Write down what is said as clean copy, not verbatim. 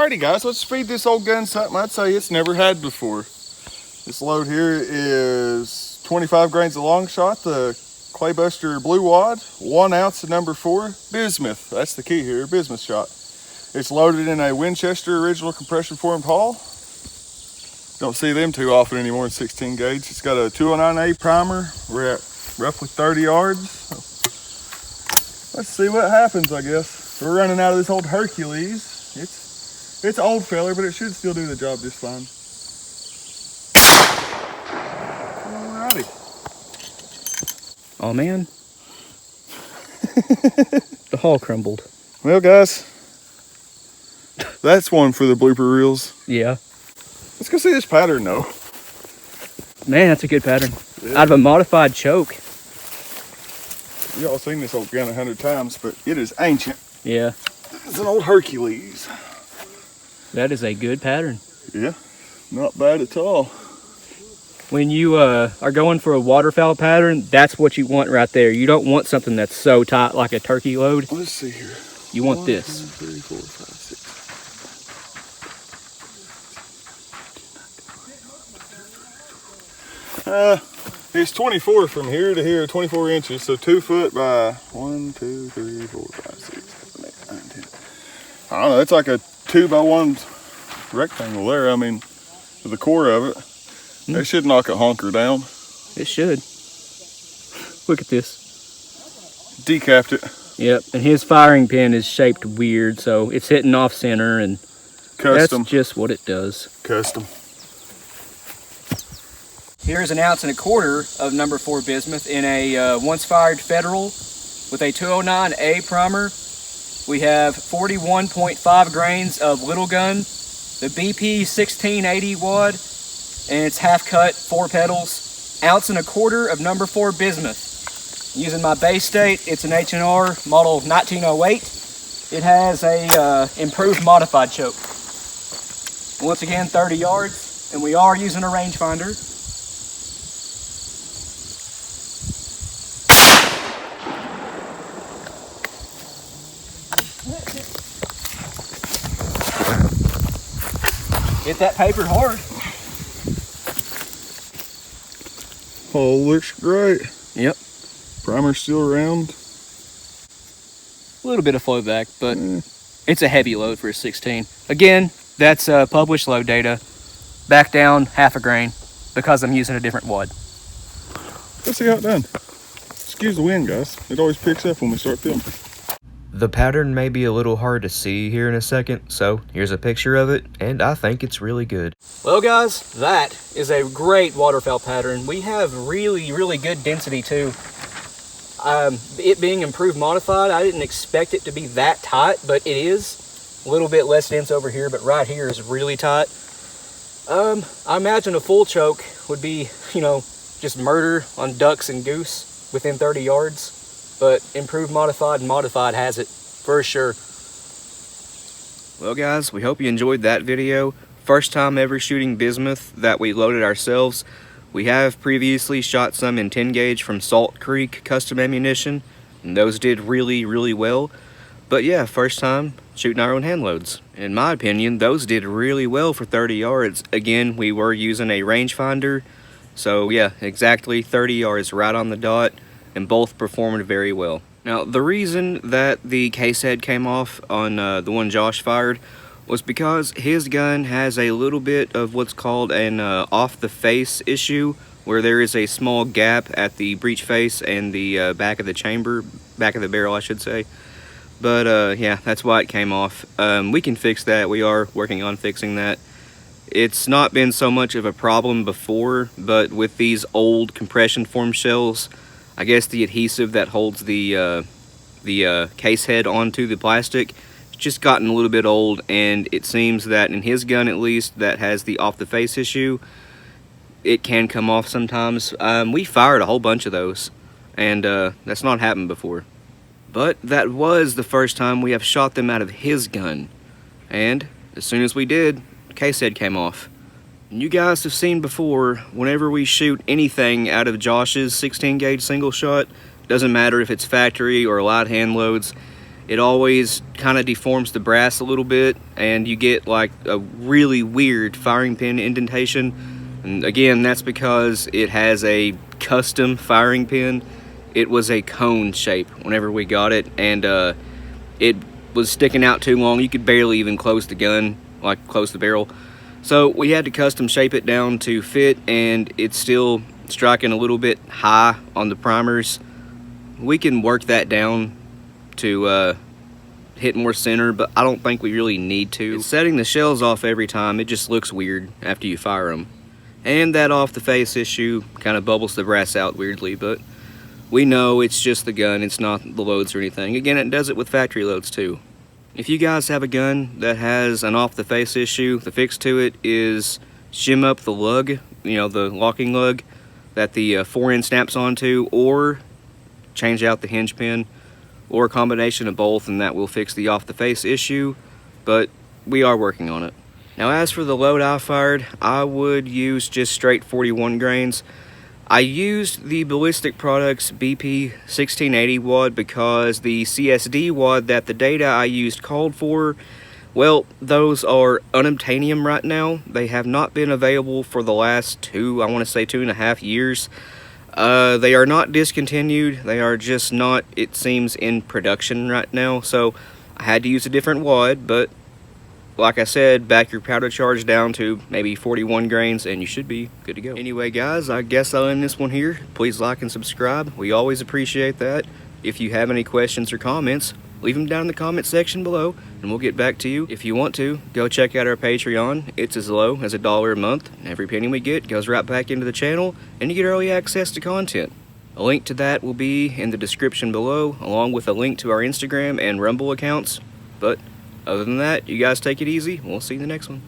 Alrighty guys, let's feed this old gun something I'd say it's never had before. This load here is 25 grains of long shot, the Claybuster Blue Wad, 1 ounce of number 4 Bismuth. That's the key here, Bismuth shot. It's loaded in a Winchester original compression formed hull. Don't see them too often anymore in 16 gauge. It's got a 209A primer. We're at roughly 30 yards. So let's see what happens, I guess. We're running out of this old Hercules. It's an old feller, but it should still do the job just fine. Alrighty. Oh man. The hull crumbled. Well guys, that's one for the blooper reels. Yeah. Let's go see this pattern though. Man, that's a good pattern. Yeah. Out of a modified choke. Y'all seen this old gun 100 times, but it is ancient. Yeah. It's an old Hercules. That is a good pattern. Yeah, not bad at all. When you are going for a waterfowl pattern, that's what you want right there. You don't want something that's so tight like a turkey load. Let's see here. You want this. 1, 2, 3, 4, 5, 6. It's 24 from here to here, 24 inches, so 2 foot by 1, 2, 3, 4, 5, 6, 7, 8, 9, 10. I don't know, it's like a 2 by 1 rectangle there. I mean, the core of it. They should knock a honker down. It should. Look at this. Decapped it. Yep, and his firing pin is shaped weird, so it's hitting off center, and custom. That's just what it does. Custom. Here's 1.25 ounces of number 4 Bismuth in a once fired Federal with a 209A primer. We have 41.5 grains of little gun, the BP 1680 wad, and it's half cut, 4 pedals, 1.25 ounces of number 4 Bismuth. Using my base state, it's an H&R model 1908. It has a improved modified choke. Once again, 30 yards, and we are using a rangefinder. Hit that paper hard. Oh, looks great. Yep. Primer's still around. A little bit of flow back, but it's a heavy load for a 16. Again, that's published load data. Back down 1/2 grain because I'm using a different wad. Let's see how it's done. Excuse the wind, guys. It always picks up when we start filming. The pattern may be a little hard to see here in a second, so here's a picture of it, and I think it's really good. Well guys, that is a great waterfowl pattern. We have really, really good density too. It being improved modified, I didn't expect it to be that tight, but it is. A little bit less dense over here, but right here is really tight. I imagine a full choke would be, you know, just murder on ducks and goose within 30 yards. But improved modified and modified has it, for sure. Well guys, we hope you enjoyed that video. First time ever shooting bismuth that we loaded ourselves. We have previously shot some in 10 gauge from Salt Creek custom ammunition, and those did really, really well. But yeah, first time shooting our own hand loads. In my opinion, those did really well for 30 yards. Again, we were using a rangefinder, so yeah, exactly 30 yards right on the dot, and both performed very well. Now, the reason that the case head came off on the one Josh fired was because his gun has a little bit of what's called an off-the-face issue, where there is a small gap at the breech face and the back of the chamber, back of the barrel, I should say. But yeah, that's why it came off. We can fix that. We are working on fixing that. It's not been so much of a problem before, but with these old compression form shells, I guess the adhesive that holds the case head onto the plastic, it's just gotten a little bit old, and it seems that in his gun at least that has the off the face issue, it can come off sometimes. We fired a whole bunch of those, and that's not happened before. But that was the first time we have shot them out of his gun, and as soon as we did, the case head came off. You guys have seen before, whenever we shoot anything out of Josh's 16 gauge single shot, doesn't matter if it's factory or light hand loads, it always kind of deforms the brass a little bit, and you get like a really weird firing pin indentation. And again, that's because it has a custom firing pin. It was a cone shape whenever we got it, and it was sticking out too long. You could barely even close the gun, like close the barrel. So we had to custom shape it down to fit, and it's still striking a little bit high on the primers. We can work that down to hit more center, but I don't think we really need to. It's setting the shells off every time. It just looks weird after you fire them. And that off the face issue kind of bubbles the brass out weirdly, but we know it's just the gun, it's not the loads or anything. Again, it does it with factory loads too. If you guys have a gun that has an off the face issue, the fix to it is shim up the lug, you know, the locking lug that the fore-end snaps onto, or change out the hinge pin, or a combination of both, and that will fix the off the face issue, but we are working on it. Now as for the load I fired, I would use just straight 41 grains. I used the Ballistic Products BP 1680 wad because the CSD wad that the data I used called for, well, those are unobtainium right now. They have not been available for the last 2.5 years. They are not discontinued, they are just not, it seems, in production right now, so I had to use a different wad, but like I said, back your powder charge down to maybe 41 grains and you should be good to go. Anyway guys, I guess I'll end this one here. Please like and subscribe, we always appreciate that. If you have any questions or comments, leave them down in the comment section below and we'll get back to you. If you want to, go check out our Patreon. It's as low as $1 a month. Every penny we get goes right back into the channel and you get early access to content. A link to that will be in the description below, along with a link to our Instagram and Rumble accounts. But other than that, you guys take it easy. We'll see you in the next one.